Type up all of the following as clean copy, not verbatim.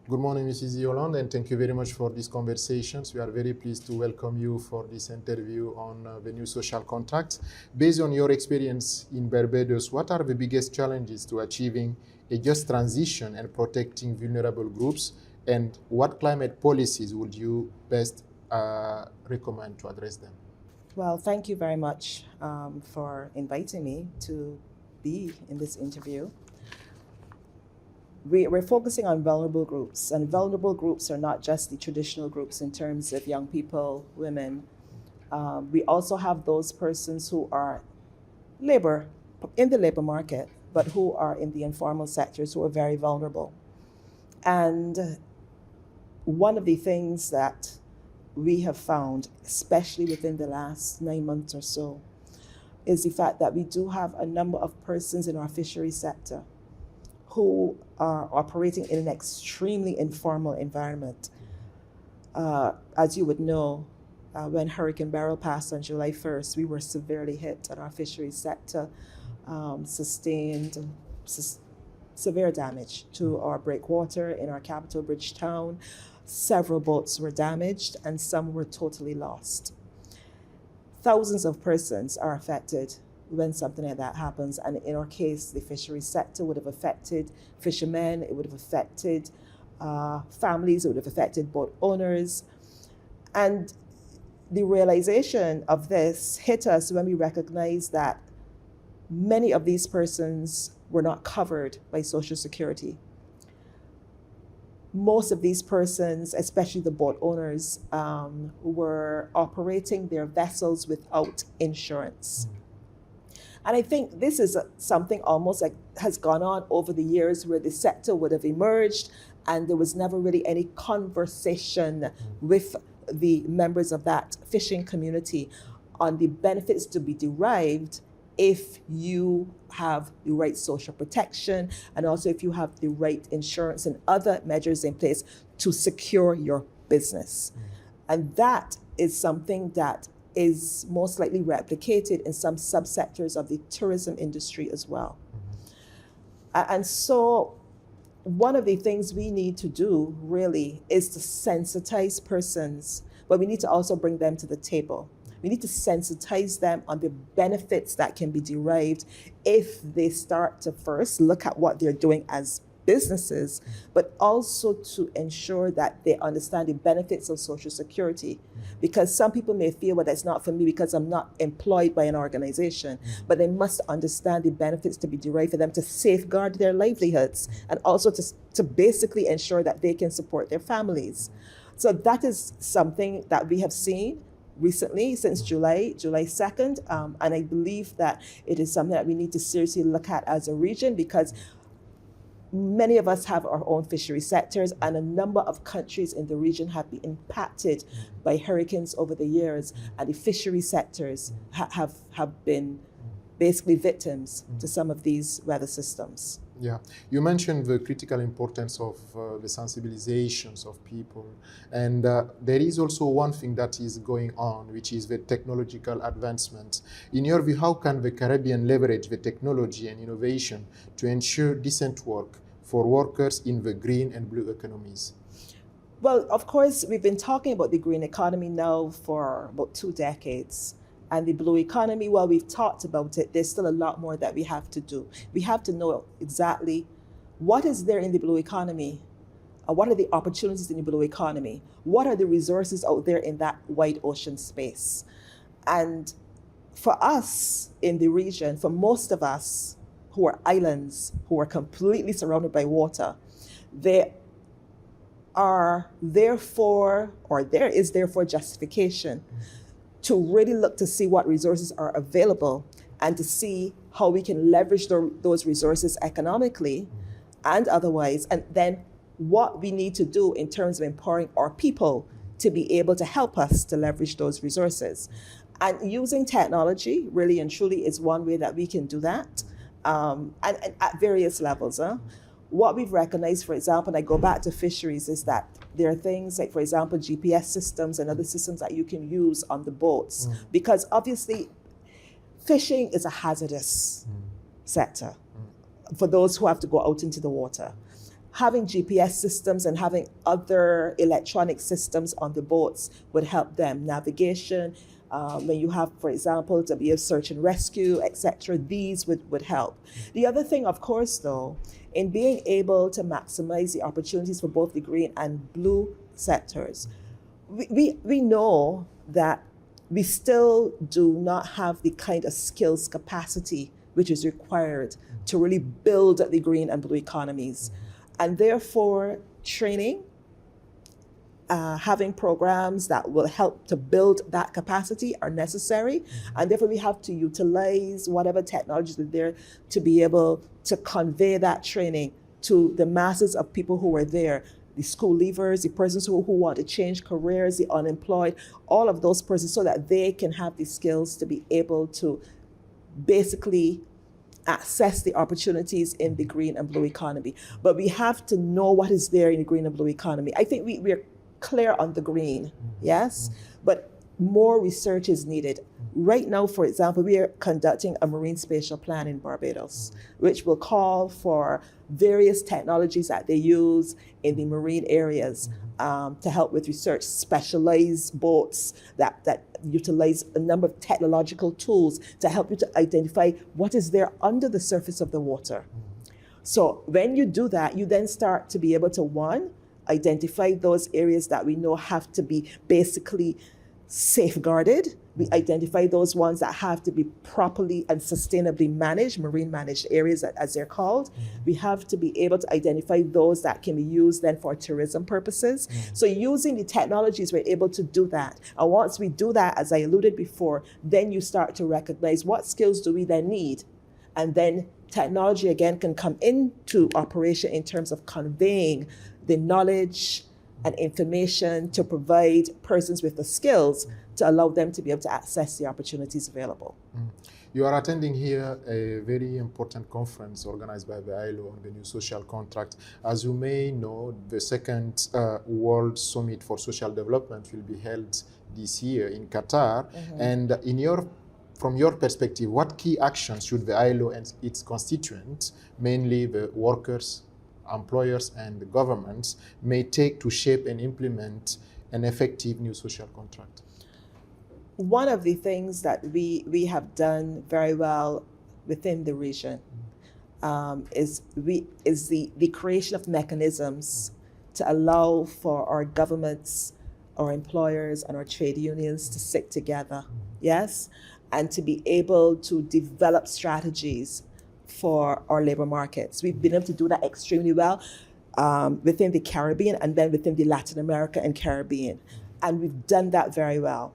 Good morning, Mrs. Yolande, and thank you very much for these conversations. We are very pleased to welcome you for this interview on the new social contract. Based on your experience in Barbados, what are the biggest challenges to achieving a just transition and protecting vulnerable groups, and what climate policies would you best recommend to address them? Well, thank you very much for inviting me to be in this interview. We're focusing on vulnerable groups, and vulnerable groups are not just the traditional groups in terms of young people, women. We also have those persons who are in the labor market, but who are in the informal sectors who are very vulnerable. And one of the things that we have found, especially within the last 9 months or so, is the fact that we do have a number of persons in our fishery sector who are operating in an extremely informal environment. As you would know, when Hurricane Beryl passed on July 1st, we were severely hit and our fisheries sector sustained severe damage to our breakwater in our capital, Bridgetown. Several boats were damaged and some were totally lost. Thousands of persons are affected when something like that happens. And in our case, the fisheries sector would have affected fishermen, it would have affected families, it would have affected boat owners. And the realization of this hit us when we recognized that many of these persons were not covered by Social Security. Most of these persons, especially the boat owners, were operating their vessels without insurance. And I think this is something almost like has gone on over the years where the sector would have emerged and there was never really any conversation with the members of that fishing community on the benefits to be derived if you have the right social protection and also if you have the right insurance and other measures in place to secure your business. And that is something that is most likely replicated in some subsectors of the tourism industry as well. And so one of the things we need to do really is to sensitize persons, but we need to also bring them to the table. We need to sensitize them on the benefits that can be derived if they start to first look at what they're doing as businesses, but also to ensure that they understand the benefits of Social Security. Because some people may feel, well, that's not for me because I'm not employed by an organization, but they must understand the benefits to be derived for them to safeguard their livelihoods and also to basically ensure that they can support their families. So that is something that we have seen recently since July 2nd, and I believe that it is something that we need to seriously look at as a region because many of us have our own fishery sectors and a number of countries in the region have been impacted by hurricanes over the years, and the fishery sectors have been basically victims to some of these weather systems. Yeah, you mentioned the critical importance of the sensibilizations of people, and there is also one thing that is going on, which is the technological advancement. In your view, how can the Caribbean leverage the technology and innovation to ensure decent work for workers in the green and blue economies? Well, of course, we've been talking about the green economy now for about 2 decades. And the blue economy, while we've talked about it, there's still a lot more that we have to do. We have to know exactly what is there in the blue economy, what are the opportunities in the blue economy, what are the resources out there in that wide ocean space. And for us in the region, for most of us who are islands, who are completely surrounded by water, there is therefore justification to really look to see what resources are available and to see how we can leverage those resources economically and otherwise, and then what we need to do in terms of empowering our people to be able to help us to leverage those resources. And using technology really and truly is one way that we can do that, and at various levels. What we've recognized, for example, and I go back to fisheries, is that there are things like, for example, GPS systems and other systems that you can use on the boats, because obviously fishing is a hazardous sector for those who have to go out into the water. having GPS systems and having other electronic systems on the boats would help them. Navigation, when you have, for example, to be a search and rescue, etc., these would help. The other thing, of course, though, in being able to maximize the opportunities for both the green and blue sectors, we know that we still do not have the kind of skills capacity which is required to really build the green and blue economies. And therefore, training, having programs that will help to build that capacity are necessary. And therefore, we have to utilize whatever technologies are there to be able to convey that training to the masses of people who are there, the school leavers, the persons who want to change careers, the unemployed, all of those persons, so that they can have the skills to be able to basically access the opportunities in the green and blue economy. But we have to know what is there in the green and blue economy. I think we're clear on the green, yes, but more research is needed. Right now, for example, we are conducting a marine spatial plan in Barbados, which will call for various technologies that they use in the marine areas to help with research, specialized boats that utilize a number of technological tools to help you to identify what is there under the surface of the water. So when you do that, you then start to be able to, one, identify those areas that we know have to be basically safeguarded. We identify those ones that have to be properly and sustainably managed, marine managed areas as they're called. We have to be able to identify those that can be used then for tourism purposes. So using the technologies, we're able to do that. And once we do that, as I alluded before, then you start to recognize what skills do we then need. And then technology again can come into operation in terms of conveying the knowledge and information to provide persons with the skills to allow them to be able to access the opportunities available. You are attending here a very important conference organized by the ILO on the new social contract. As you may know, the second World Summit for Social Development will be held this year in Qatar. And from your perspective, what key actions should the ILO and its constituents, mainly the workers, employers and the governments, may take to shape and implement an effective new social contract? One of the things that we have done very well within the region is the creation of mechanisms to allow for our governments, our employers and our trade unions to sit together, yes, and to be able to develop strategies for our labor markets. We've been able to do that extremely well within the Caribbean and then within the Latin America and Caribbean. And we've done that very well.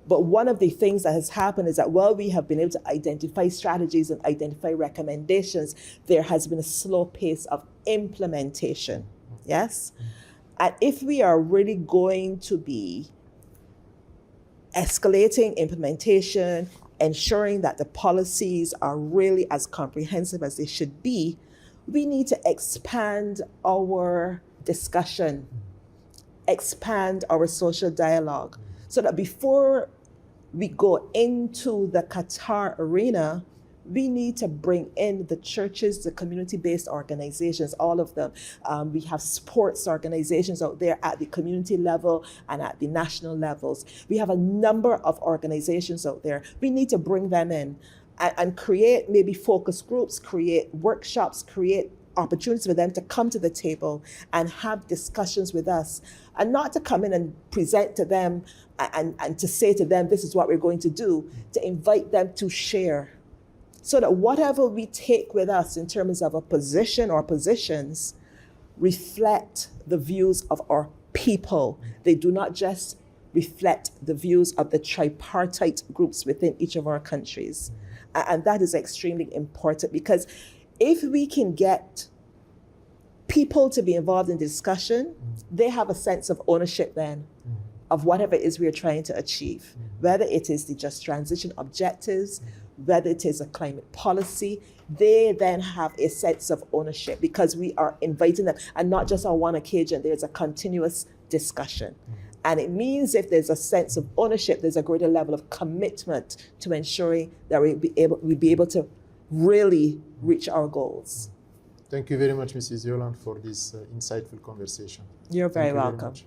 But one of the things that has happened is that while we have been able to identify strategies and identify recommendations, there has been a slow pace of implementation, yes? And if we are really going to be escalating implementation, ensuring that the policies are really as comprehensive as they should be, we need to expand our discussion, expand our social dialogue, so that before we go into the Qatar arena, we need to bring in the churches, the community-based organizations, all of them. We have sports organizations out there at the community level and at the national levels. We have a number of organizations out there. We need to bring them in and create maybe focus groups, create workshops, create opportunities for them to come to the table and have discussions with us, and not to come in and present to them and to say to them, this is what we're going to do, to invite them to share. So that whatever we take with us in terms of a position or positions reflect the views of our people. They do not just reflect the views of the tripartite groups within each of our countries. And that is extremely important, because if we can get people to be involved in the discussion, they have a sense of ownership then of whatever it is we are trying to achieve, whether it is the just transition objectives, whether it is a climate policy. They then have a sense of ownership because we are inviting them, and not just on one occasion, there's a continuous discussion. And it means if there's a sense of ownership, there's a greater level of commitment to ensuring that we'll be able to really reach our goals. Thank you very much, Mrs. Yolande, for this insightful conversation. You're very Thank you welcome. much.